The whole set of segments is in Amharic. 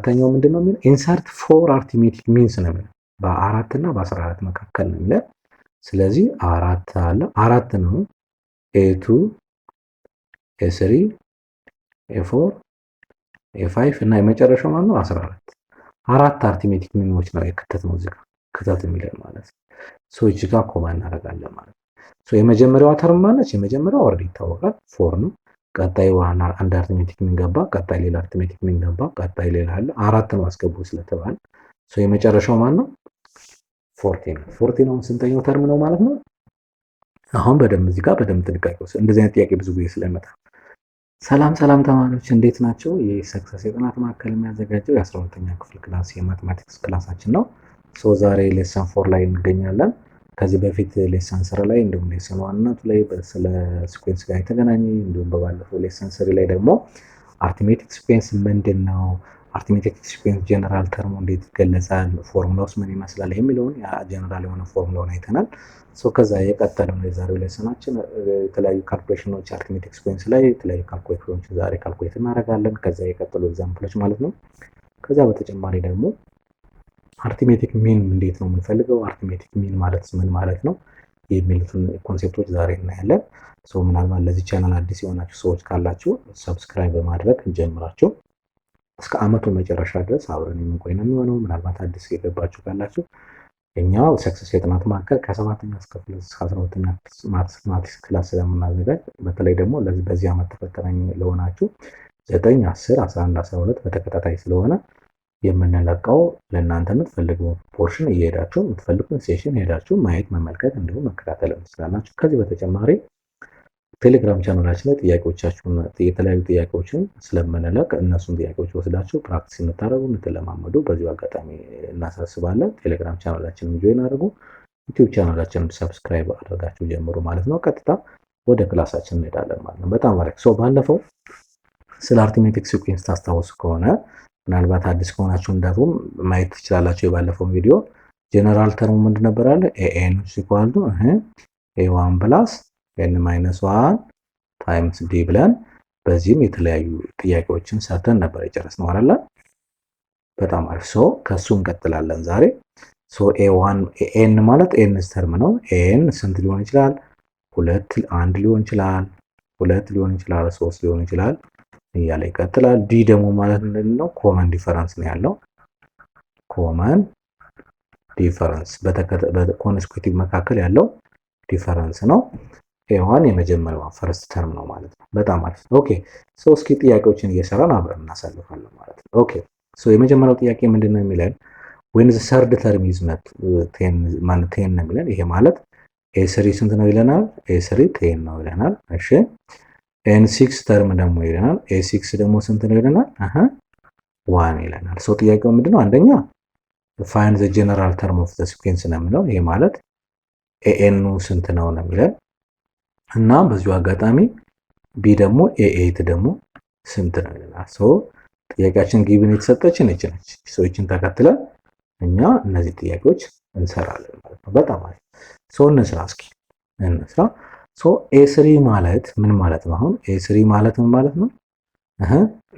አራተኛው ምንድነው የሚለው ኢንሰርት ፎር አርቲሜቲክ ሚንስ ነው የሚለው በ4 እና በ14 መካከል ነው የሚለው። ስለዚህ 4 አለ 4 ነው ኤ2 ኤ3 ኤ4 ኤ5 እና የመጨረሻው ማለት ነው 14 አራት አርቲሜቲክ ሚኖች ነው የከተትነው እዚህ ጋር ክተት የሚለን ማለት ነው። ሶ እዚህ ጋር ኮማ እናደርጋለን ማለት ነው። ሶ የመጀመሪያዋ ተርም ማለት የመጀመሪያው ኦልሬዲ ይታወቃል 4 ነው። ቀጣይ ዋና አንድ አርቲሜቲክ ሚን ገባ፣ ቀጣይ ሌላ አርቲሜቲክ ሚን ገባ፣ ቀጣይ ሌላ አለ አራት ነው አስገቡ ስለተባለ ሶ የመጨረሻው ማለት ነው 14 ነው። 14 ነው ስንተኛው ተርም ነው ማለት ነው። አሁን በደንብ እዚህ ጋር በደንብ ጥንቃቄ ወስዱ። እንደዚህ አይነት ጥያቄ ብዙ ጊዜ ስለሚመጣ ሰላም ተማሪዎች እንዴት ናቸው? የሰክሰስ የጥናት ማዕከል የሚያዘጋጀው የ12ኛ ክፍል ክላስ የማትማቲክስ ክላሳችን ነው። ሶ ዛሬ ሌሰን 4 ላይ እንገኛለን። ከዚህ በፊት ሌሰን 3 ላይ እንዲሁም ሌሰን 1 ላይ ስለ ሲኩዌንስ ጋር የተገናኘ እንዲሁም በባለፈው ሌሰን 3 ላይ ደግሞ አርቲሜቲክ ሲኩዌንስ ምንድን ነው፣ አርቲሜቲክ ሲኩዌንስ ጀነራል ተርሙ እንዴት ይገለጻል፣ ፎርሙላውስ ምን ይመስላል የሚለውን ጀነራል የሆነ ፎርሙላውን አይተናል። ሶ ከዛ የቀጠለው ነው የዛሬው ሌሰናችን። የተለያዩ ካልኩሌሽኖች አርቲሜቲክ ሲኩዌንስ ላይ የተለያዩ ካልኩሌሽኖች ዛሬ ካልኩሌት እናደርጋለን። ከዛ የቀጠሉ ኤግዛምፕሎች ማለት ነው። ከዛ በተጨማሪ ደግሞ አርቲሜቲክ ሚን እንዴት ነው የምንፈልገው፣ አርቲሜቲክ ሚን ማለት ምን ማለት ነው የሚሉትን ኮንሴፕቶች ዛሬ እናያለን። ሶ ምናልባት ለዚህ ቻናል አዲስ የሆናችሁ ሰዎች ካላችሁ ሰብስክራይብ በማድረግ እንጀምራችሁ እስከ አመቱ መጨረሻ ድረስ አብረን የምንቆይ ነው የሚሆነው። ምናልባት አዲስ የገባችሁ ካላችሁ እኛ ሰክሰስ የጥናት ማዕከል ከ7ኛ እስከ 12ኛ ማትማቲክስ ክላስ ስለምናዘጋጅ በተለይ ደግሞ በዚህ አመት ተፈታኝ ለሆናችሁ 9 10 11 12 በተከታታይ ስለሆነ የምንለቀው ለእናንተ የምትፈልጉ ፖርሽን እየሄዳችሁ የምትፈልጉን ሴሽን ሄዳችሁ ማየት መመልከት እንዲሁም መከታተል ትችላላችሁ። ከዚህ በተጨማሪ ቴሌግራም ቻናላችን ላይ ጥያቄዎቻችሁን የተለያዩ ጥያቄዎችን ስለምንለቅ እነሱን ጥያቄዎች ወስዳችሁ ፕራክቲስ እንድታደርጉ እንድትለማመዱ በዚሁ አጋጣሚ እናሳስባለን። ቴሌግራም ቻናላችንን ጆይን አድርጉ፣ ዩቲዩብ ቻናላችንን ሰብስክራይብ አድርጋችሁ ጀምሩ ማለት ነው። ቀጥታ ወደ ክላሳችን እንሄዳለን ማለት ነው። በጣም አሪፍ። ሶ ባለፈው ስለ አርቲሜቲክ ሲኩዌንስ ታስታውሱ ከሆነ ምናልባት አዲስ ከሆናችሁ እንዳሩም ማየት ትችላላችሁ። የባለፈው ቪዲዮ ጀነራል ተርሙ ምንድን ነበር አለ ኤኤን ኢኳል ቱ ኤ1 ፕላስ ኤን ማይነስ 1 ታይምስ ዲ ብለን በዚህም የተለያዩ ጥያቄዎችን ሰርተን ነበር የጨረስነው አይደል? በጣም አሪፍ። ሶ ከሱ እንቀጥላለን ዛሬ። ሶ ኤ1 ኤን ማለት ኤንስ ተርም ነው። ኤን ስንት ሊሆን ይችላል? 2 1 ሊሆን ይችላል፣ 2 ሊሆን ይችላል፣ 3 ሊሆን ይችላል እያለ ይቀጥላል። ዲ ደግሞ ማለት ምንድን ነው? ኮመን ዲፈረንስ ነው ያለው። ኮመን ዲፈረንስ በኮንስኩቲቭ መካከል ያለው ዲፈረንስ ነው። ኤዋን የመጀመሪያዋ ፈርስት ተርም ነው ማለት ነው። በጣም አሪፍ። ኦኬ ሶ እስኪ ጥያቄዎችን እየሰራን አብረን እናሳልፋለን ማለት ነው። ኦኬ ሶ የመጀመሪያው ጥያቄ ምንድነው የሚለን when the third term is met 10 ነው የሚለን። ይሄ ማለት ኤ3 ስንት ነው ይለናል? ኤ3 10 ነው ይለናል። እሺ ኤን6 ተርም ደግሞ ይለናል። ኤ6 ደግሞ ስንት ነው ይለናል? 1 ይለናል። ሶ ጥያቄው ምንድነው? አንደኛ find the general term of the sequence ነው የሚለው። ይሄ ማለት ኤኤኑ ስንት ነው ነው የሚለን እና በዚሁ አጋጣሚ ቢ ደግሞ ኤ8 ደግሞ ስንት ነው ይለናል። ሶ ጥያቄያችን ጊቭን የተሰጠችን ነች። ሶ እቺን ተከትለን እኛ እነዚህ ጥያቄዎች እንሰራለን ማለት ነው። በጣም አሪፍ። ሶ እንስራ እስኪ እንስራ። ሶ ኤ3 ማለት ምን ማለት ነው? አሁን ኤ3 ማለት ምን ማለት ነው?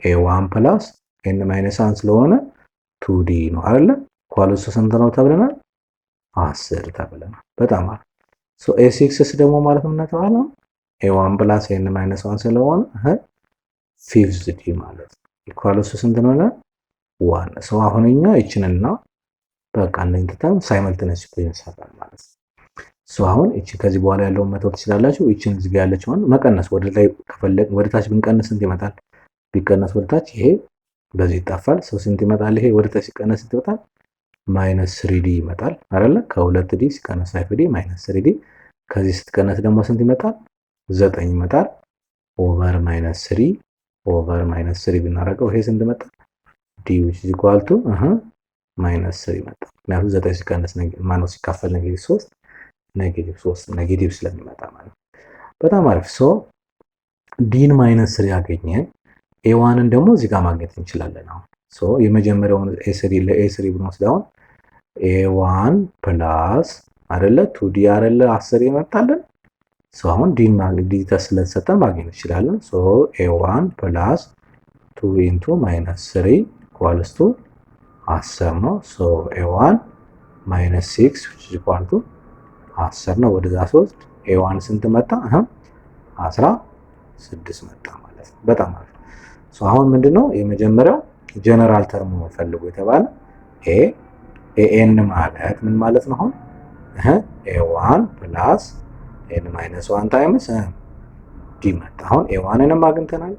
ኤ1 ፕላስ ኤን ማይነስ 1 ስለሆነ 2ዲ ነው አይደለ? ኳልሱ ስንት ነው ተብለናል? 10 ተብለናል። በጣም አሪፍ። ሶ ኤ6 ደግሞ ማለት ምን ተባለ? ኤ1 ፕላስ ኤን ማይነስ 1 ስለሆነ 5ዲ ማለት ነው። ኳልሱ ስንት ነው? 1። ሶ አሁን እኛ ይችንና በቃ እንደንተታም ሳይመልተነስ ኢኩዌሽን ሰራን ማለት ነው። ሶ አሁን እቺ ከዚህ በኋላ ያለውን መተው ትችላላችሁ። እቺን እዚህ ጋር ያለችውን መቀነስ ወደ ላይ ከፈለግን ወደ ታች ብንቀንስ ስንት ይመጣል? ቢቀነስ ወደ ታች ይሄ በዚህ ይጣፋል። ሶ ስንት ይመጣል? ይሄ ወደ ታች ሲቀነስ ስንት ይመጣል? -3d ይመጣል አይደለ? ከ2d ሲቀነስ 5d -3d። ከዚህ ስትቀነስ ደግሞ ስንት ይመጣል? 9 ይመጣል። ኦቨር -3 ኦቨር -3 ብናደርገው ይሄ ስንት ይመጣል? d which is equal to -3 ይመጣል። ምክንያቱም 9 ሲቀነስ ማነው ሲካፈል -3 -3 ኔጌቲቭ ስለሚመጣ ማለት። በጣም አሪፍ። ሶ ዲን -3 ያገኘን ኤዋንን ደግሞ እዚህ ጋር ማግኘት እንችላለን። አሁን ሶ የመጀመሪያውን ኤ3 ለኤ3 ብንወስድ አሁን ኤ1 ፕላስ አይደለ 2ዲ አይደለ 10 ይመጣልን። ሶ አሁን ዲን ማግኘት ስለተሰጠን ማግኘት እንችላለን። ሶ ኤ1 ፕላስ 2 ኢንቱ -3 ኢኳልስ ቱ 10 ነው። ሶ ኤ1 ማይነስ 6 which is equal to 10 ነው። ወደዛ 3 ኤ1 ስንት መጣ? 16 መጣ ማለት ነው። በጣም አሪፍ። ሶ አሁን ምንድነው የመጀመሪያው ጀነራል ተርም ፈልጉ የተባለ ኤን ማለት ምን ማለት ነው? አሁን ኤ1 ፕላስ ኤን ማይነስ 1 ታይምስ ዲ መጣ። አሁን ኤ1ንም አግኝተናል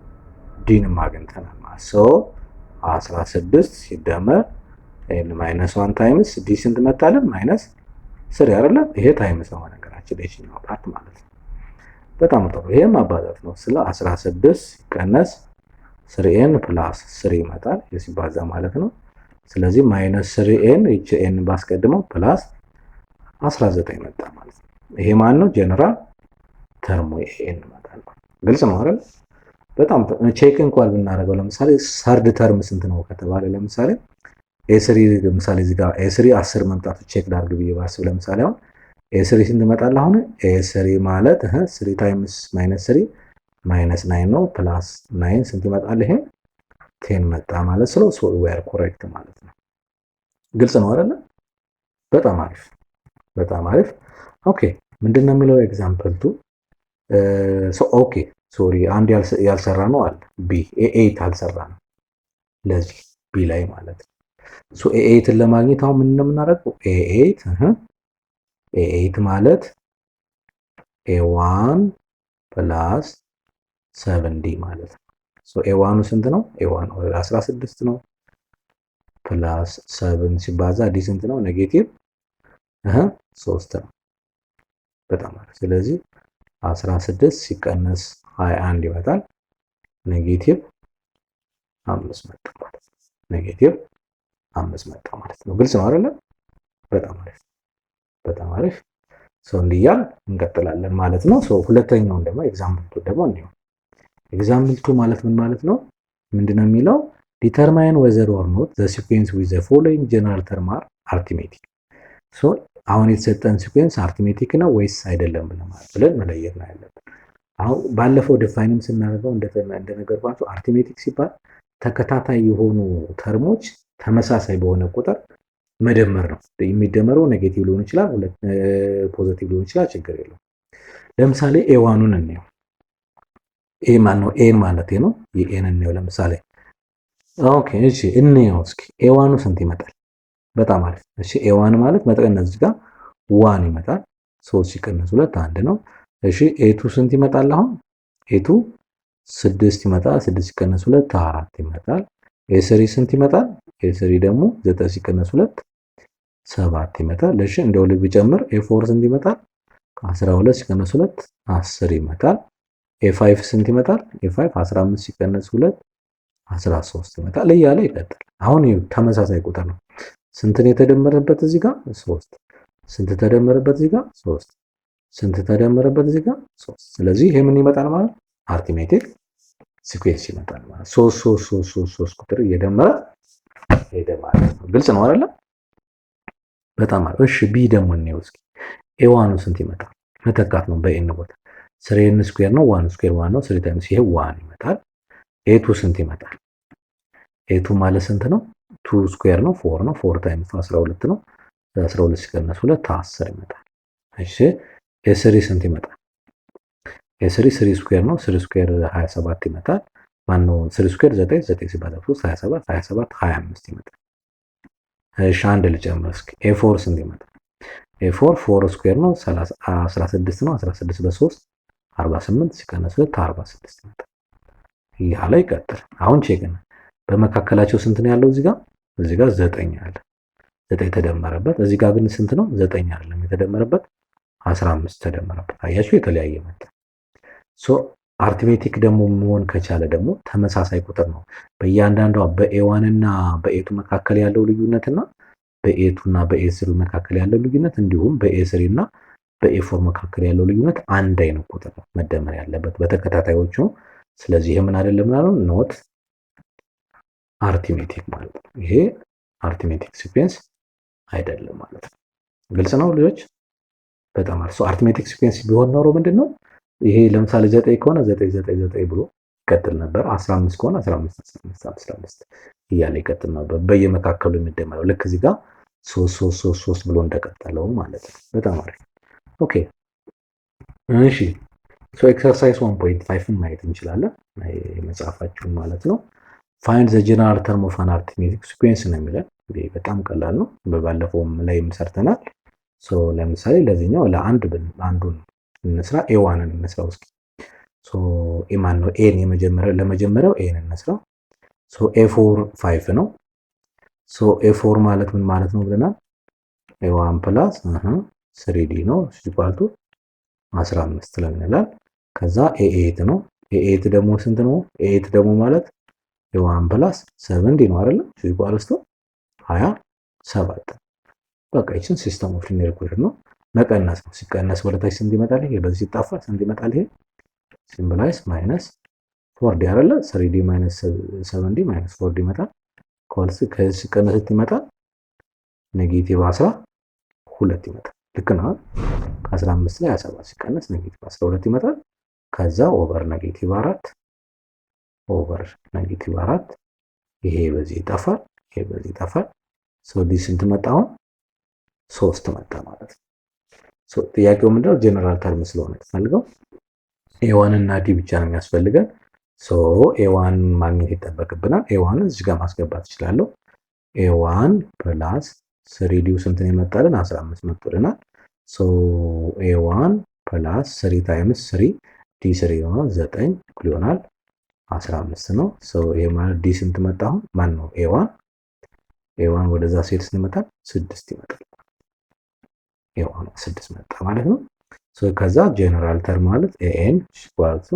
ዲንም አግኝተናል ማለት ሶ 16 ሲደመር ኤን ማይነስ 1 ታይምስ ዲ ስንት መጣለን? ማይነስ 3 አይደለ? ይሄ ታይምስ ነው ነገራችን ለዚህኛው ፓርት ማለት ነው። በጣም ጥሩ። ይሄ ማባዛት ነው። ስለ 16 ሲቀነስ 3n ፕላስ 3 ይመጣል ሲባዛ ማለት ነው። ስለዚህ ማይነስ 3n እቺ n ባስቀድመው ፕላስ 19 መጣ ማለት ነው። ይሄ ማን ነው? ጀነራል ተርሙ n መጣል። ግልጽ ነው አይደል? በጣም ቼክ እንኳን ብናደርገው ለምሳሌ ሰርድ ተርም ስንት ነው ከተባለ ለምሳሌ ኤ3 ለምሳሌ እዚህ ጋር ኤ3 10 መምጣቱ ቼክ ላድርግ ብዬ ባስብ ለምሳሌ አሁን ኤ3 ስንት ይመጣል? አሁን ኤ3 ማለት 3 ታይምስ ማይነስ 3 ማይነስ 9 ነው ፕላስ 9 ስንት ይመጣል? ይሄ 10 መጣ ማለት ነው። ሶ ዊ አር ኮሬክት ማለት ነው። ግልጽ ነው አይደል? በጣም አሪፍ በጣም አሪፍ። ኦኬ ምንድነው የሚለው ኤግዛምፕል 2 ሶ ኦኬ ሶሪ አንድ ያልሰራ ነው አለ ቢ ኤ8 አልሰራ ነው ለዚህ ቢ ላይ ማለት ነው። ሶ ኤ8ን ለማግኘት አሁን ምን እንደምናደርገው ኤ8 ማለት ኤ1 ፕላስ 7ዲ ማለት ነው። ሶ ኤ1ኑ ስንት ነው? ኤ1 ወደ 16 ነው ፕላስ 7 ሲባዛ ዲ ስንት ነው? ኔጌቲቭ 3 ነው። በጣም አሪፍ። ስለዚህ 16 ሲቀነስ 21 ይመጣል ኔጌቲቭ 5 መጣ ማለት ነው። ኔጌቲቭ 5 መጣ ማለት ነው። ግልጽ ነው አይደል? በጣም አሪፍ በጣም አሪፍ። ሶ እንዲያል እንቀጥላለን ማለት ነው። ሶ ሁለተኛውን ደግሞ ኤግዛምፕል 2 ደግሞ እንዲሁ ኤግዛምፕል 2 ማለት ምን ማለት ነው? ምንድነው የሚለው ዲተርማይን whether or not the sequence with the following general term are arithmetic። ሶ አሁን የተሰጠን ሲኩዌንስ አርቲሜቲክ ነው ወይስ አይደለም ብለን መለየት ነው ያለብን። አሁን ባለፈው ዲፋይንም ስናደርገው እንደነገርኳችሁ አርቲሜቲክ ሲባል ተከታታይ የሆኑ ተርሞች ተመሳሳይ በሆነ ቁጥር መደመር ነው። የሚደመረው ኔጌቲቭ ሊሆን ይችላል፣ ፖዚቲቭ ሊሆን ይችላል፣ ችግር የለውም። ለምሳሌ ኤዋኑን እንየው። ኤ ማን ነው? ኤን ማለት ነው። የኤን እንየው ለምሳሌ ኦኬ እሺ እንየው እስኪ ኤዋኑ ስንት ይመጣል? በጣም አሪፍ። እሺ ኤዋን ማለት መጥቀነስ እዚህ ጋር ዋን ይመጣል። 3 ሲቀነስ 2 1 ነው። እሺ ኤቱ ስንት ይመጣል? አሁን ኤቱ 6 ይመጣል። 6 ሲቀነስ 2 4 ይመጣል። ኤ3 ስንት ይመጣል? ኤ3 ደግሞ 9 ሲቀነስ 2 7 ይመጣል። እሺ እንደው ልብ ጨምር ኤ4 ስንት ይመጣል? 12 ሲቀነስ 2 10 ይመጣል። ኤ5 ስንት ይመጣል? ኤ5 15 ሲቀነስ 2 13 ይመጣል እያለ ይቀጥል። አሁን ይሄ ተመሳሳይ ቁጥር ነው። ስንትን የተደመረበት እዚህ ጋር 3 ስንት ተደመረበት እዚህ ጋር 3 ስንት ተደመረበት እዚህ ጋር 3። ስለዚህ ይሄ ምን ይመጣል ማለት አርቲሜቲክ ሲኩዌንስ ይመጣል ማለት 3 ቁጥር እየደመረ ሄደ ማለት ነው። ግልጽ ነው አይደል? በጣም አሪፍ። እሺ ቢ ደግሞ እንየው እስኪ ኤዋኑ ስንት ይመጣል? መተካት ነው በኤን ቦታ 3n ስኩዌር ነው 1 ስኩዌር 1 ነው 3 ታይምስ ይሄ 1 ይመጣል። ኤቱ ስንት ይመጣል? ኤቱ ማለት ስንት ነው? 2 ስኩዌር ነው 4 ነው 4 ታይምስ 12 ነው 12 ሲቀነስ 2 10 ይመጣል። እሺ ኤ3 ስንት ይመጣል? ኤ3 3 ስኩዌር ነው 3 ስኩዌር 27 ይመጣል። ማን ነው 3 ስኩዌር 9 9 ሲባዛ 3 27 27 25 ይመጣል። እሺ አንድ ልጨምር እስኪ ኤ4 ስንት ይመጣል? ኤ4 4 ስኩዌር ነው 16 ነው 16 በ3 48 ሲቀነስ 2 46 ይመጣል። ያለ ይቀጥል። አሁን ቼክ ነው በመካከላቸው ስንት ነው ያለው? እዚህ ጋር 9 አለ። 9 ተደመረበት። እዚህ ጋር ግን ስንት ነው? 9 አይደለም የተደመረበት 15 ተደመረበት። አያችሁ የተለያየ መጣ። ሶ አርቲሜቲክ ደግሞ መሆን ከቻለ ደግሞ ተመሳሳይ ቁጥር ነው። በእያንዳንዷ በኤ1 እና በኤ2 መካከል ያለው ልዩነትና በኤ2 እና በኤ3 መካከል ያለው ልዩነት እንዲሁም በኤ3 እና በኤ4 መካከል ያለው ልዩነት አንድ አይነት ቁጥር ነው መደመር ያለበት በተከታታዮቹ። ስለዚህ ይሄ ምን አይደለም ማለት ነው ኖት አርቲሜቲክ ማለት ነው። ይሄ አርቲሜቲክ ሲኩዌንስ አይደለም ማለት ነው። ግልጽ ነው ልጆች? በጣም አሪፍ። አርቲሜቲክ ሲኩዌንስ ቢሆን ኖሮ ምንድነው ይሄ ለምሳሌ 9 ከሆነ 9 9 9 ብሎ ይቀጥል ነበር። 15 ከሆነ 15 15 15 እያለ ይቀጥል ነበር በየመካከሉ የሚደመረው ልክ እዚህ ጋር 3 ብሎ እንደቀጠለው ማለት ነው። በጣም አሪፍ ኦኬ። እሺ ሶ ኤክሰርሳይዝ 1.5 ማየት እንችላለን መጽሐፋችሁን ማለት ነው። ፋይንድ ዘ ጀነራል ተርም ኦፍ አን አርትሜቲክ ሲኩዌንስ ነው የሚለን። በጣም ቀላል ነው። በባለፈውም ላይም ሰርተናል። ሶ ለምሳሌ ለዚህኛው ለአንዱን እንስራ፣ ኤዋንን እንስራ እስኪ። ሶ ኤማን ነው ኤን ለመጀመሪያው ኤን እንስራ። ሶ ኤ4 5 ነው። ሶ ኤ4 ማለት ምን ማለት ነው ብለናል? ኤ1 ፕላስ 3ዲ ነው ሲባልቱ 15 ለምንላል። ከዛ ኤ8 ነው። ኤ8 ደግሞ ስንት ነው? ኤ8 ደግሞ ማለት ኤ1 ፕላስ 7ዲ ነው አይደል? ሲባልቱ 27። በቃ ይችን ሲስተም ኦፍ ሊኒየር ኢኩዌሽን ነው። መቀነስ ነው። ሲቀነስ ወደታች ስንት ይመጣል? ይሄ በዚህ ሲጣፋ ስንት ይመጣል? ይሄ ሲምቦላይዝ ማይነስ 4ዲ አይደለ? 3ዲ ማይነስ 7ዲ ማይነስ 4ዲ ይመጣል። ከዚህ ሲቀነስ ይመጣል ኔጌቲቭ 12 ይመጣል። ልክ ነው። ከ15 ላይ 17 ሲቀነስ ኔጌቲቭ 12 ይመጣል። ከዛ ኦቨር ኔጌቲቭ 4 ይሄ በዚህ ይጠፋል፣ ይሄ በዚህ ይጠፋል። ሶ ዲ ስንት መጣ? አሁን 3 መጣ ማለት ነው። ሶ ጥያቄው ምንድነው? ጀነራል ተርም ስለሆነ ተፈልገው ኤ1 እና ዲ ብቻ ነው የሚያስፈልገን። ሶ ኤ1 ማግኘት ይጠበቅብናል። ኤ1 እዚህ ጋር ማስገባት እችላለሁ። ኤ1 ፕላስ 3ዲው ስንት ነው የመጣልን? 15 መጥቶልናል። ሶ ኤ1 ፕላስ 3 ታይምስ 3 ዲ 3 ይሆናል 9 እኩል ይሆናል 15 ነው። ሶ ይሄ ማለት ዲ ስንት መጣ? አሁን ማን ነው ኤ1 ወደዛ ሴት ስንመጣ 6 ይመጣል። ኤ1 6 መጣ ማለት ነው። ሶ ከዛ ጀነራል ተርም ማለት ኤን ኢኳልስ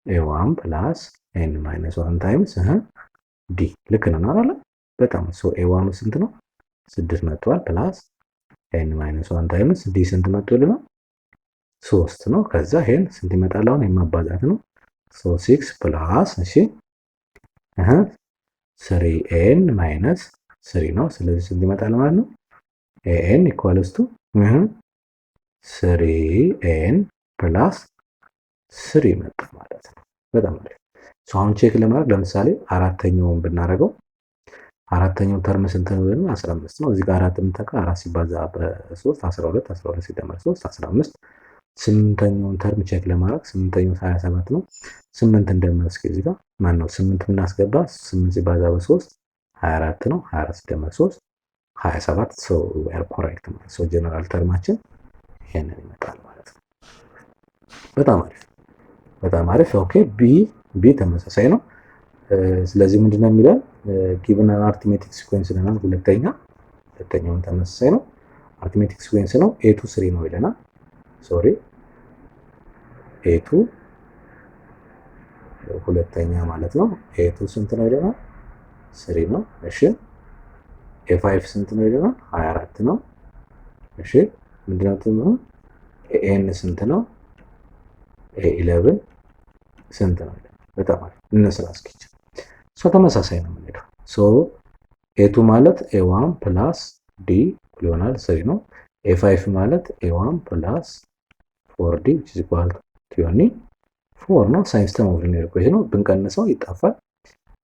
ኤ1 ፕላስ ኤን ማይነስ 1 ታይምስ ዲ ልክ ነው አይደል? በጣም ሶ ኤ1 ስንት ነው? 6 መጥቷል። ፕላስ ኤን ማይነስ 1 ታይምስ ዲ ስንት መጥቶልናል? 3 ነው። ከዛ ይሄን ስንት ይመጣል? አሁን የማባዛት ነው። ሶ 6 ፕላስ 3 ኤን ማይነስ 3 ነው። ስለዚህ ስንት ይመጣል ማለት ነው? ኤን ኢኳልስ ቱ 3 ኤን ፕላስ 3 መጣ ማለት ነው። በጣም አሪፍ። ሶ አሁን ቼክ ለማድረግ ለምሳሌ አራተኛውን ብናደርገው አራተኛው ተርም ስንት ነው? 15 ነው። እዚህ ጋር 4 ምንተካ 4 ሲባዛ በ3 12 12 ሲደመር 3 15። ስምንተኛውን ተርም ቼክ ለማድረግ ስምንተኛው 27 ነው። 8 እንደምር እስኪ እዚህ ጋር ማን ነው 8 ብናስገባ 8 ሲባዛ በ3 24 ነው። 24 ሲደመር 3 27። ሶ ዊ አር ኮሬክት ማለት ሶ ጀነራል ተርማችን ይሄንን ይመጣል ማለት ነው። በጣም አሪፍ በጣም አሪፍ። ኦኬ ቢ ተመሳሳይ ነው። ስለዚህ ምንድነው የሚለን ጊቭን አን አርትሜቲክ ሲኩዌንስ ለናል። ሁለተኛውን ተመሳሳይ ነው። አርትሜቲክ ሲኩዌንስ ነው። ኤ2 3 ነው ይለናል። ሶሪ ኤ2 ሁለተኛ ማለት ነው። ኤ2 ስንት ነው ይለናል? 3 ነው። እሺ ኤ5 ስንት ነው ይለናል? 24 ነው። እሺ ምንድነው ኤን ስንት ነው? ኤ11 ስንት ነው? በጣም አሪፍ እንስራ እስኪ። ሶ ተመሳሳይ ነው የምንሄደው። ሶ ኤ2 ማለት ኤ1 ፕላስ ዲ ይሆናል 3 ነው። ኤ5 ማለት ኤ1 ፕላስ 4ዲ which is equal to 4 ነው። ሲስተም ኦፍ ሊኒየር ኢኩዌሽን ነው። ብንቀንሰው ይጣፋል።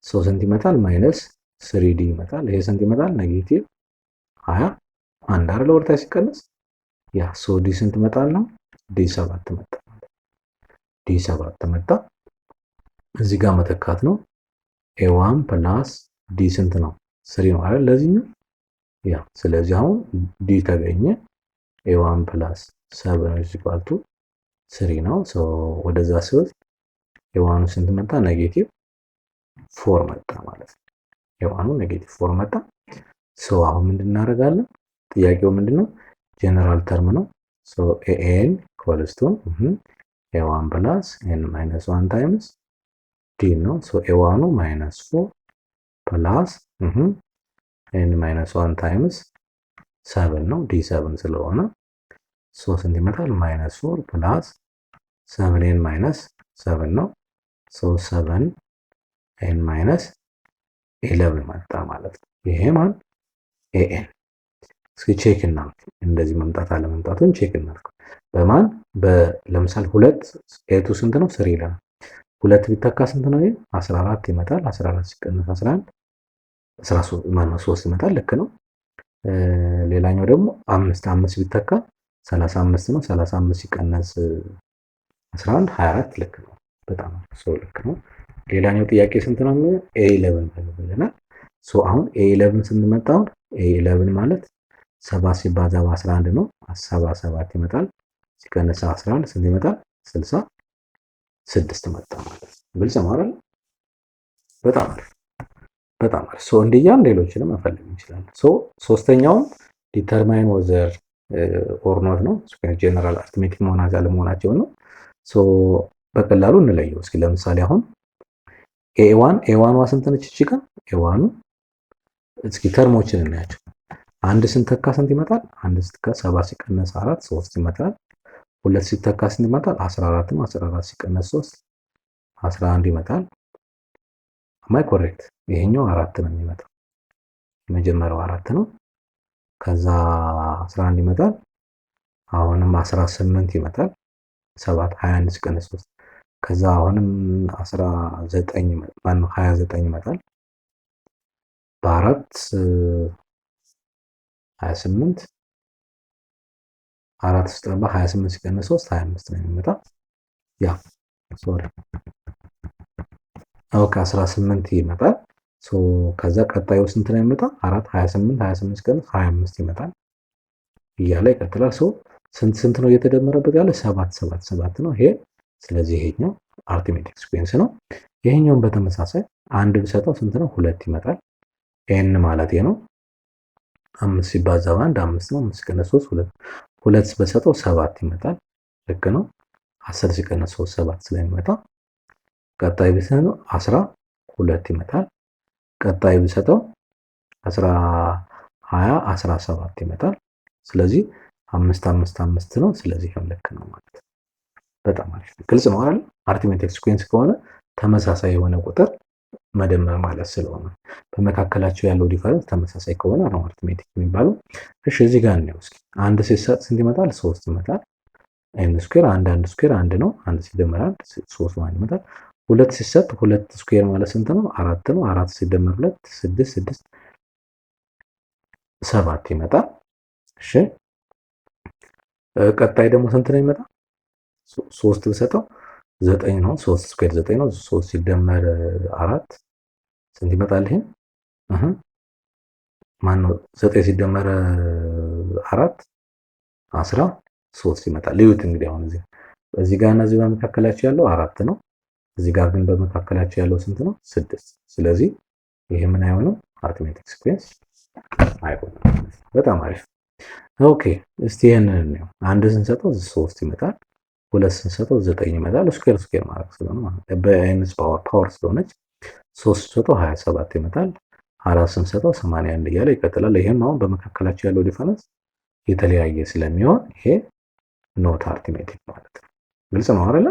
ሶ ስንት ይመጣል? ማይነስ 3ዲ ይመጣል። ይሄ ስንት ይመጣል? ኔጌቲቭ 21 አይደል? ወርታ ሲቀነስ ያ ሶ ዲ ስንት ይመጣል ነው? ዲ 7 መጣ። ዲ 7 መጣ። እዚህ ጋር መተካት ነው። ኤ1 ፕላስ ዲ ስንት ነው? 3 ነው አይደል? ለዚህኛው ያ ስለዚህ አሁን ዲ ተገኘ። ኤ1 ፕላስ 7 is equal to 3 ነው። ሶ ወደዛ ሲወስድ ኤ1 ስንት መጣ? ኔጌቲቭ 4 መጣ ማለት ነው። ኤ1 ኔጌቲቭ 4 መጣ። ሶ አሁን ምንድን እናደርጋለን? ጥያቄው ምንድነው? ጀነራል ተርም ነው። ሶ ኤን ኢኳልስ ቱ ኤ1 ፕላስ ኤን ማይነስ 1 ታይምስ ዲ ነው። ሶ ኤ1 ማይነስ 4 ፕላስ ኤን ማይነስ 1 ታይምስ 7 ነው። ዲ 7 ስለሆነ ሶ ስንት ይመጣል? ማይነስ 4 ፕላስ 7 ኤን ማይነስ 7 ነው። ሶ 7 ኤን ማይነስ 11 መጣ ማለት ነው። ይሄ ማን ኤኤን። እስኪ ቼክ እናድርግ። እንደዚህ መምጣት አለመምጣቱን ቼክ እናድርግ። በማን ለምሳሌ 2 ኤቱ ስንት ነው? 3 ይላል። 2 ቢተካ ስንት ነው? 14 ይመጣል። 14 ሲቀነስ 11 13 ማነው 3 ይመጣል። ልክ ነው። ሌላኛው ደግሞ 5 ቢተካ 35 ነው። 35 ሲቀነስ 11 24 ልክ ነው። በጣም ሰው ልክ ነው። ሌላኛው ጥያቄ ስንት ነው? A11 ብለናል። አሁን A11 ስንመጣ A11 ማለት 7 ሲባዛ በ11 ነው። 7 ይመጣል። ሲቀነስ 11 ስንት ይመጣል? 66 መጣ ማለት ነው። ግልጽ ነው አይደል? በጣም አሪፍ በጣም አሪፍ። እንዲያን ሌሎችንም መፈለግ እንችላለን። ሶስተኛውም ዲተርማይን ወዘር ኦር ኖት ነው። ጀነራል አርትሜቲክ መሆናቸው አለመሆናቸው ነው። በቀላሉ እንለየው እስኪ። ለምሳሌ አሁን ኤዋን ስንት ነች? እቺ ጋር ኤዋኑ እስኪ ተርሞችን እናያቸው። አንድ ስንተካ ስንት ይመጣል? አንድ ስትካ 7 ሲቀነስ 4 3 ይመጣል። ሁለት ሲተካ ስንት ይመጣል? 14 ነው። 14 ሲቀነስ 3 11 ይመጣል። ማይ ኮሬክት። ይሄኛው 4 ነው የሚመጣው። የመጀመሪያው 4 ነው። ከዛ 11 ይመጣል። አሁንም 18 ይመጣል። 7 21 ሲቀነስ 3 ከዛ አሁንም 19 ማነው 29 ይመጣል። በአራት 28 4 ስጠባ 28 ሲቀነስ 3 25 ነው የሚመጣ። ያ ሶሪ ኦኬ 18 ይመጣል። ከዛ ቀጣዩ ስንት ነው የሚመጣ? 4 28 ሲቀነስ 25 ይመጣል እያለ ይቀጥላል። ስንት ነው እየተደመረበት ያለ? 7 ነው ይሄ። ስለዚህ ይሄኛው አርትሜቲክ ሲኩዌንስ ነው። ይሄኛውን በተመሳሳይ አንድ ብሰጠው ስንት ነው? 2 ይመጣል። ኤን ማለት ነው። 5 ሲባዛ በ1 5 ነው። 5 ሲቀነስ 3 2 በሰጠው 7 ይመጣል። ልክ ነው። 10 ሲቀነስ 3 7 ስለሚመጣ ቀጣይ ብሰጠው 12 ይመጣል። ቀጣይ ብሰጠው 20 17 ይመጣል። ስለዚህ 5 ነው። ስለዚህ ይሄም ልክ ነው ማለት ነው። በጣም አሪፍ ግልጽ ነው አይደል? አርትሜቲክ ሲኩዌንስ ከሆነ ተመሳሳይ የሆነ ቁጥር መደመር ማለት ስለሆነ በመካከላቸው ያለው ዲፈረንስ ተመሳሳይ ከሆነ ነው አርትሜቲክ የሚባለው። እሺ እዚህ ጋር ነው እስኪ አንድ ሲሰጥ ስንት ይመጣል? 3 ይመጣል። ኤን ስኩዌር አንድ ስኩዌር አንድ ነው። አንድ ሲደመር 1 3 ማለት ይመጣል። ሁለት ሲሰጥ 2 ስኩዌር ማለት ስንት ነው? 4 ነው። 4 ሲደመር 2 6 7 ይመጣል። እሺ ቀጣይ ደግሞ ስንት ነው ይመጣ? 3 ብሰጠው 9 ነው። 3 ስኩዌር 9 ነው። 3 ሲደመር 4 ስንት ይመጣል? ይሄ ማን ነው? 9 ሲደመር 4 13 ይመጣል። ልዩት እንግዲህ አሁን እዚህ ጋር እና እዚህ በመካከላቸው ያለው 4 ነው። እዚህ ጋር ግን በመካከላቸው ያለው ስንት ነው? 6። ስለዚህ ይሄ ምን አይሆንም? አርትሜቲክ ሲኩዌንስ አይሆንም። በጣም አሪፍ ኦኬ። እስቲ ይሄንን ነው አንድ ስንሰጠው 3 ይመጣል። ሁለት ስንሰጠው 9 ይመጣል። ስኩዌር ማለት ስለሆነ ማለት በኤንስ ፓወር ስለሆነች 3 ስንሰጠው 27 ይመጣል። 4 ስንሰጠው 81 እያለ ይቀጥላል። ይሄም አሁን በመካከላቸው ያለው ዲፈረንስ የተለያየ ስለሚሆን ይሄ ኖት አርትሜቲክ ማለት ነው። ግልጽ ነው አይደል?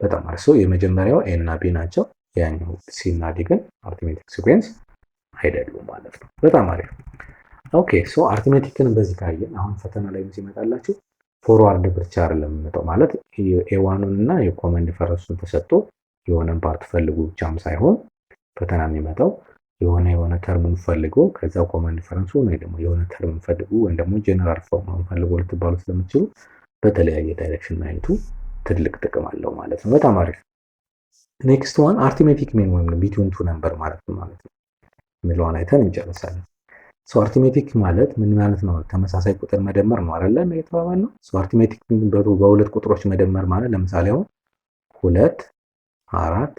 በጣም አሪፍ። የመጀመሪያው ኤ እና ቢ ናቸው። ያኛው ሲ እና ዲ ግን አርትሜቲክ ሲኩዌንስ አይደሉም ማለት ነው። በጣም አሪፍ ኦኬ። አርትሜቲክን በዚህ ካየን አሁን ፈተና ላይ ሲመጣላችሁ ፎርዋርድ ብቻ አይደለም የሚመጣው ማለት ኤዋኑን እና የኮመን ዲፈረንሱን ተሰጥቶ የሆነን ፓርት ፈልጉ ብቻም ሳይሆን ፈተና የሚመጣው የሆነ ተርሙን ፈልጎ ከዛ ኮመን ዲፈረንሱ ወይ ደግሞ የሆነ ተርሙን ፈልጉ ወይ ደግሞ ጀነራል ፎርሙን ፈልጎ ልትባሉ ስለምትችሉ በተለያየ ዳይሬክሽን ማየቱ ትልቅ ጥቅም አለው ማለት ነው። በጣም አሪፍ። ኔክስት ዋን አርትሜቲክ ሚን ወይም ቢትዊን ቱ ነምበር ማለት ነው የሚለውን አይተን እንጨርሳለን። አርትሜቲክ ማለት ምን ማለት ነው? ተመሳሳይ ቁጥር መደመር ነው አይደለ? የተባባል ነው። አርትሜቲክ በሁለት ቁጥሮች መደመር ማለት ለምሳሌ አሁን 2 4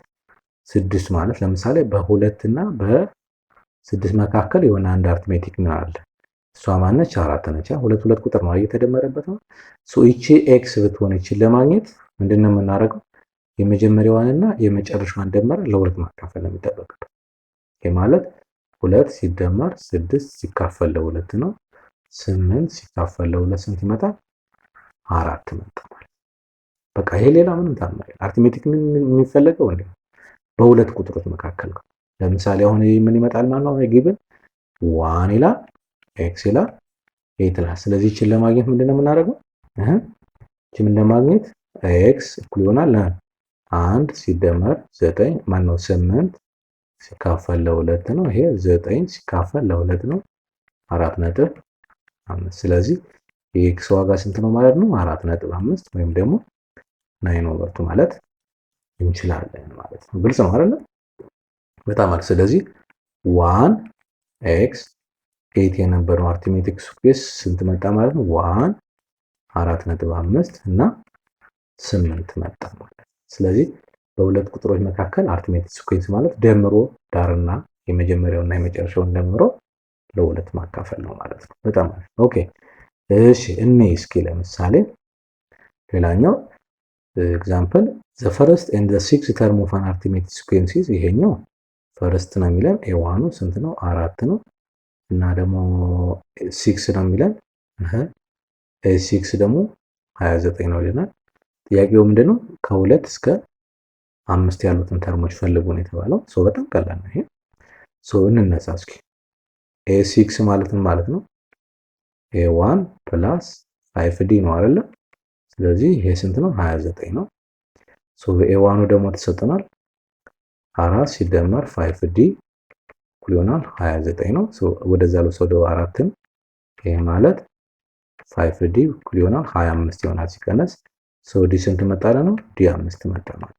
6 ማለት ለምሳሌ በ2 እና በ6 መካከል የሆነ አንድ አርትሜቲክ ምን አለ? እሷ ማነች? 4 ነች። ሁለት ቁጥር ነው እየተደመረበት ነው። ይቺ ኤክስ ብትሆን ይቺን ለማግኘት ምንድነው የምናደርገው? የመጀመሪያዋንና የመጨረሻዋን ደመር ለሁለት ማካፈል ነው የሚጠበቅበት። ይሄ ማለት 2 ሲደመር 6 ሲካፈል ለ2 ነው። 8 ሲካፈል ለ2 ስንት ይመጣል? 4 መጣ ማለት። በቃ ይሄ ሌላ ምንም ታምር። አርትሜቲክ የሚፈለገው እንዴ በሁለት ቁጥሮች መካከል ነው። ለምሳሌ አሁን ይሄ ምን ይመጣል ማለት ነው? ጊቭን 1 ይላል ኤክስ ይላል 8 ይላል። ስለዚህ እቺን ለማግኘት ምንድነው የምናደርገው? እቺን ለማግኘት ኤክስ እኩል ይሆናል 1 ሲደመር 9 ማን ነው 8 ሲካፈል ለ2 ነው። ይሄ 9 ሲካፈል ለ2 ነው 4.5። ስለዚህ የኤክስ ዋጋ ስንት ነው ማለት ነው? 4.5 ወይም ደግሞ 9/2 ማለት እንችላለን ማለት ነው። ግልጽ ነው አይደል? በጣም አሪፍ። ስለዚህ 1 ኤክስ 8 የነበረው አርትሜቲክ ስኩዌርስ ስንት መጣ ማለት ነው? 1 4.5 እና 8 መጣ ማለት ነው። ስለዚህ በሁለት ቁጥሮች መካከል አርትሜቲክ ስኩዌርስ ማለት ደምሮ ዳርና የመጀመሪያውና የመጨረሻውን ደምሮ ለሁለት ማካፈል ነው ማለት ነው። በጣም አሪፍ። ኦኬ እሺ፣ እኔ እስኪ ለምሳሌ ሌላኛው ኤግዛምፕል ዘ ፈርስት ኤንድ ዘ ሲክስ ተርም ኦፍ አን አርትሜቲክ ስኩዌርስ ይሄኛው ፈርስት ነው የሚለን ኤዋኑ ስንት ነው? 4 ነው። እና ደግሞ ሲክስ ነው የሚለን ሲክስ ደግሞ 29 ነው ይለናል። ጥያቄው ምንድነው? ከ2 እስከ 5 ያሉትን ተርሞች ፈልጉ ነው የተባለው። በጣም ቀላል ነው ይሄ። እንነሳ እስኪ። ሲክስ ማለት ምን ማለት ነው? ኤ1 ፕላስ 5ዲ ነው አይደለ? ስለዚህ ይሄ ስንት ነው? 29 ነው። ኤዋኑ ደግሞ ተሰጥቷል 4 ሲደመር 5ዲ እኩል ይሆናል 29 ነው። ወደዛ ልውሰደው 4ን። ይሄ ማለት 5ዲ እኩል ይሆናል 25 ይሆናል ሲቀነስ ዲ ስንት መጣለ ነው? ዲ5 መጣ ማለት።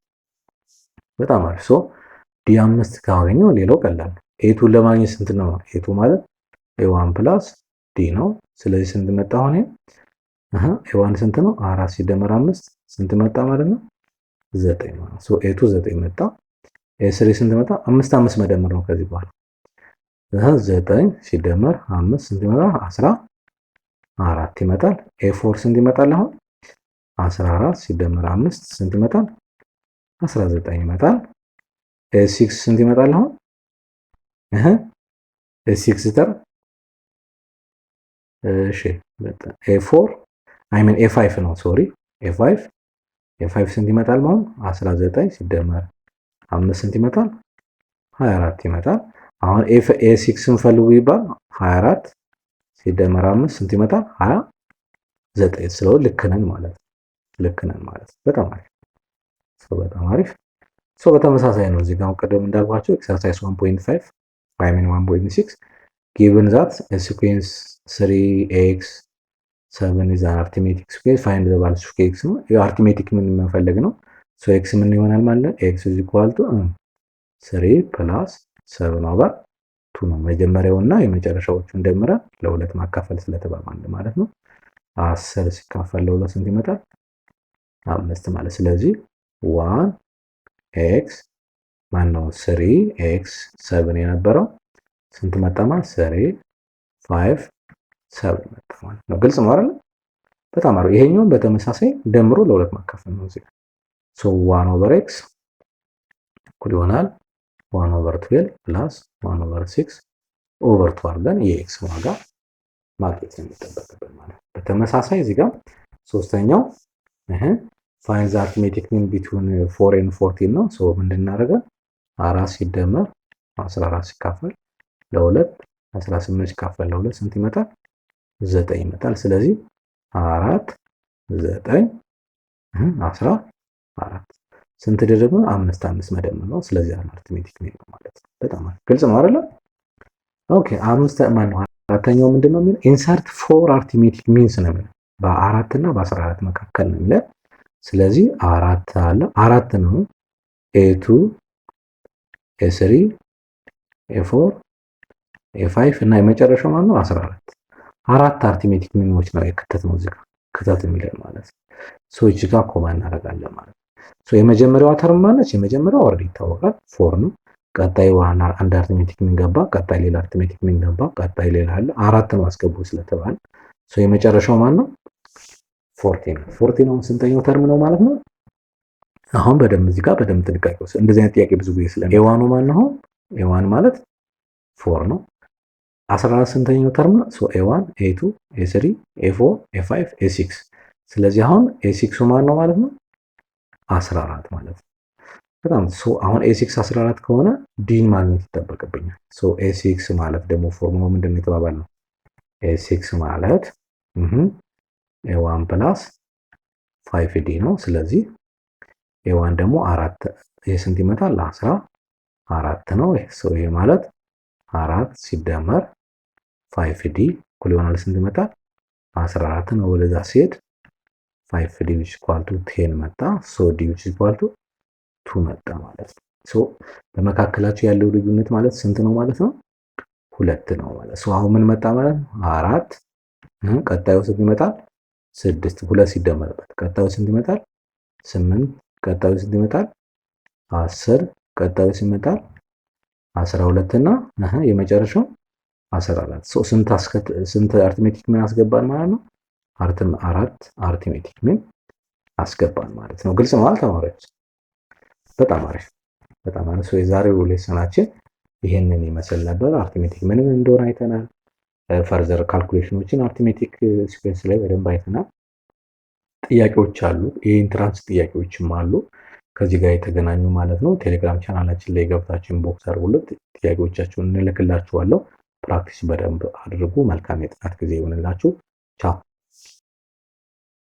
በጣም አሪፍ። ዲ5 ካገኘው ሌላው ቀላል ነው። ኤቱን ለማግኘት ስንት ነው? ኤቱ ማለት ኤ1 ፕላስ ዲ ነው። ስለዚህ ስንት መጣ ሆነ? ኤ1 ስንት ነው? 4 ሲደመር 5 ስንት መጣ ማለት ነው? 9 ማለት። ኤቱ 9 መጣ። ኤ3 ስንት መጣ? 5 መደመር ነው ከዚህ በኋላ 9 ሲደመር 5 ስንት ይመጣል? 14 ይመጣል። ኤ4 ስንት ይመጣል? አሁን 14 ሲደመር 5 ስንት ይመጣል? 19 ይመጣል። ኤ6 ስንት ይመጣል? አሁን ኤ6 ተር እሺ፣ ኤ4 ኤ5 ነው ሶሪ፣ ኤ5 ስንት ይመጣል? አሁን 19 ሲደመር 5 ስንት ይመጣል? 24 ይመጣል። አሁን ኤ6ን ፈልጉ ይባል 24 ሲደመር 5 ስንት ይመጣል? 29 ስለሆነ ልክ ነን ማለት ነው። በጣም አሪፍ። በጣም አሪፍ። በተመሳሳይ ነው እዚህ ጋር ቀደም እንዳልኳቸው ኤክሰርሳይዝ 1.5 1.6 given that a sequence 3x 7 is an arithmetic square find the value of x ነው። የአርትሜቲክ ምን መፈለግ ነው? x ምን ይሆናል ማለት ነው? x is equal to 3 plus 7 over 2 ነው። መጀመሪያውና የመጨረሻዎቹን ደምረን ለሁለት ማካፈል ስለተባባልን ማለት ነው። 10 ሲካፈል ለሁለት ስንት ይመጣል? 5 ማለት። ስለዚህ 1 x ማነው 3 x 7 የነበረው ስንት መጣ ማለት 3 5 7 መጣ ማለት ነው። ግልጽ ነው አይደል? በጣም አሪፍ። ይሄኛውን በተመሳሳይ ደምሮ ለሁለት ማካፈል ነው እዚህ። 1 over x እኩል ይሆናል 1 over 12 plus 1 over 6 over 2 አድርገን የኤክስ ዋጋ ማግኘት የሚጠበቅብን ማለት ነው። በተመሳሳይ እዚህ ጋር ሶስተኛው find the arithmetic mean between 4 and 14 ነው። ምንድን እናደርጋለን? 4 ሲደመር 14 ሲካፈል ለሁለት 18 ሲካፈል ለሁለት ስንት ይመጣል? 9 ይመጣል። ስለዚህ 4 9 14 ስንት ደግሞ 5 መደመር ነው። ስለዚህ አርትሜቲክ ሚን ነው ማለት ነው። በጣም ግልጽ ነው አይደል? ኦኬ አራተኛው ምንድነው የሚለው ኢንሰርት 4 አርትሜቲክ ሚንስ ነው የሚለው በ4 እና በ14 መካከል ነው የሚለው። ስለዚህ 4 አለ 4 ነው ኤ2 ኤ3 ኤ4 ኤ5 እና የመጨረሻው ማለት ነው 14 አራት አርትሜቲክ ሚኖች ነው የከተትነው እዚህ ጋር ከተት የሚለው ማለት ነው። እዚህ ጋር ኮማ እናደርጋለን ማለት ነው። የመጀመሪያዋ ተርም ማለት የመጀመሪያው ኦልሬዲ ይታወቃል 4 ነው። ቀጣይ ዋና አንድ አርትሜቲክ ሚን ገባ፣ ቀጣይ ሌላ አርትሜቲክ ሚን ገባ፣ ቀጣይ ሌላ አለ። አራት ነው አስገቡ ስለተባለ የመጨረሻው ማለት ነው 14 ነው። ስንተኛው ተርም ነው ማለት ነው? አሁን በደንብ እዚህ ጋር በደንብ ጥንቃቄ ወስድ። እንደዚህ አይነት ጥያቄ ብዙ ጊዜ ኤዋኑ ማለት ነው። ኤዋን ማለት 4 ነው። 14 ስንተኛው ተርም ነው? ኤ1 ኤ2 ኤ3 ኤ4 ኤ5 ኤ6። ስለዚህ አሁን ኤ6 ማን ነው ማለት ነው? 14 ማለት ነው። በጣም አሁን ኤ6 14 ከሆነ ዲን ማግኘት ይጠበቅብኛል። ኤ6 ማለት ደግሞ ፎርሙላው ምንድነው የተባባልነው? ኤ6 ማለት ኤ1 ፕላስ 5ዲ ነው። ስለዚህ ኤ1 ደግሞ 4 የስንት ይመጣል? 4 ነው። ይሄ ማለት 4 ሲደመር 5d እኩል ይሆናል ስንት ይመጣል? 14 ነው። ወደዛ ሲሄድ 5d which equal to 10 መጣ። so d which equal to 2 መጣ ማለት ነው። so በመካከላቸው ያለው ልዩነት ማለት ስንት ነው ማለት ነው? 2 ነው ማለት ነው። አሁን ምን መጣ ማለት ነው? 4 ቀጣዩ ስንት ይመጣል? 6 2 ሲደመርበት ቀጣዩ ስንት ይመጣል? 8 ቀጣዩ ስንት ይመጣል? 10 ቀጣዩ ስንት ይመጣል? 12 እና የመጨረሻው 14 ስንት አርትሜቲክ ምን አስገባን ማለት ነው? አራት አርትሜቲክ ምን አስገባን ማለት ነው። ግልጽ ነው አይደል ተማሪዎች? በጣም አሪፍ በጣም አሪፍ። የዛሬው ሌሰናችን ይሄንን ይመስል ነበር። አርትሜቲክ ምን እንደሆነ አይተናል። ፈርዘር ካልኩሌሽኖችን አርትሜቲክ ሲኩዌንስ ላይ በደንብ አይተናል። ጥያቄዎች አሉ፣ የኢንትራንስ ጥያቄዎችም አሉ ከዚህ ጋር የተገናኙ ማለት ነው። ቴሌግራም ቻናላችን ላይ ገብታችሁ ኢንቦክስ አድርጉልን፣ ጥያቄዎቻችሁን እንልክላችኋለሁ። ፕራክቲስ በደንብ አድርጉ። መልካም የጥናት ጊዜ ይሆንላችሁ። ቻው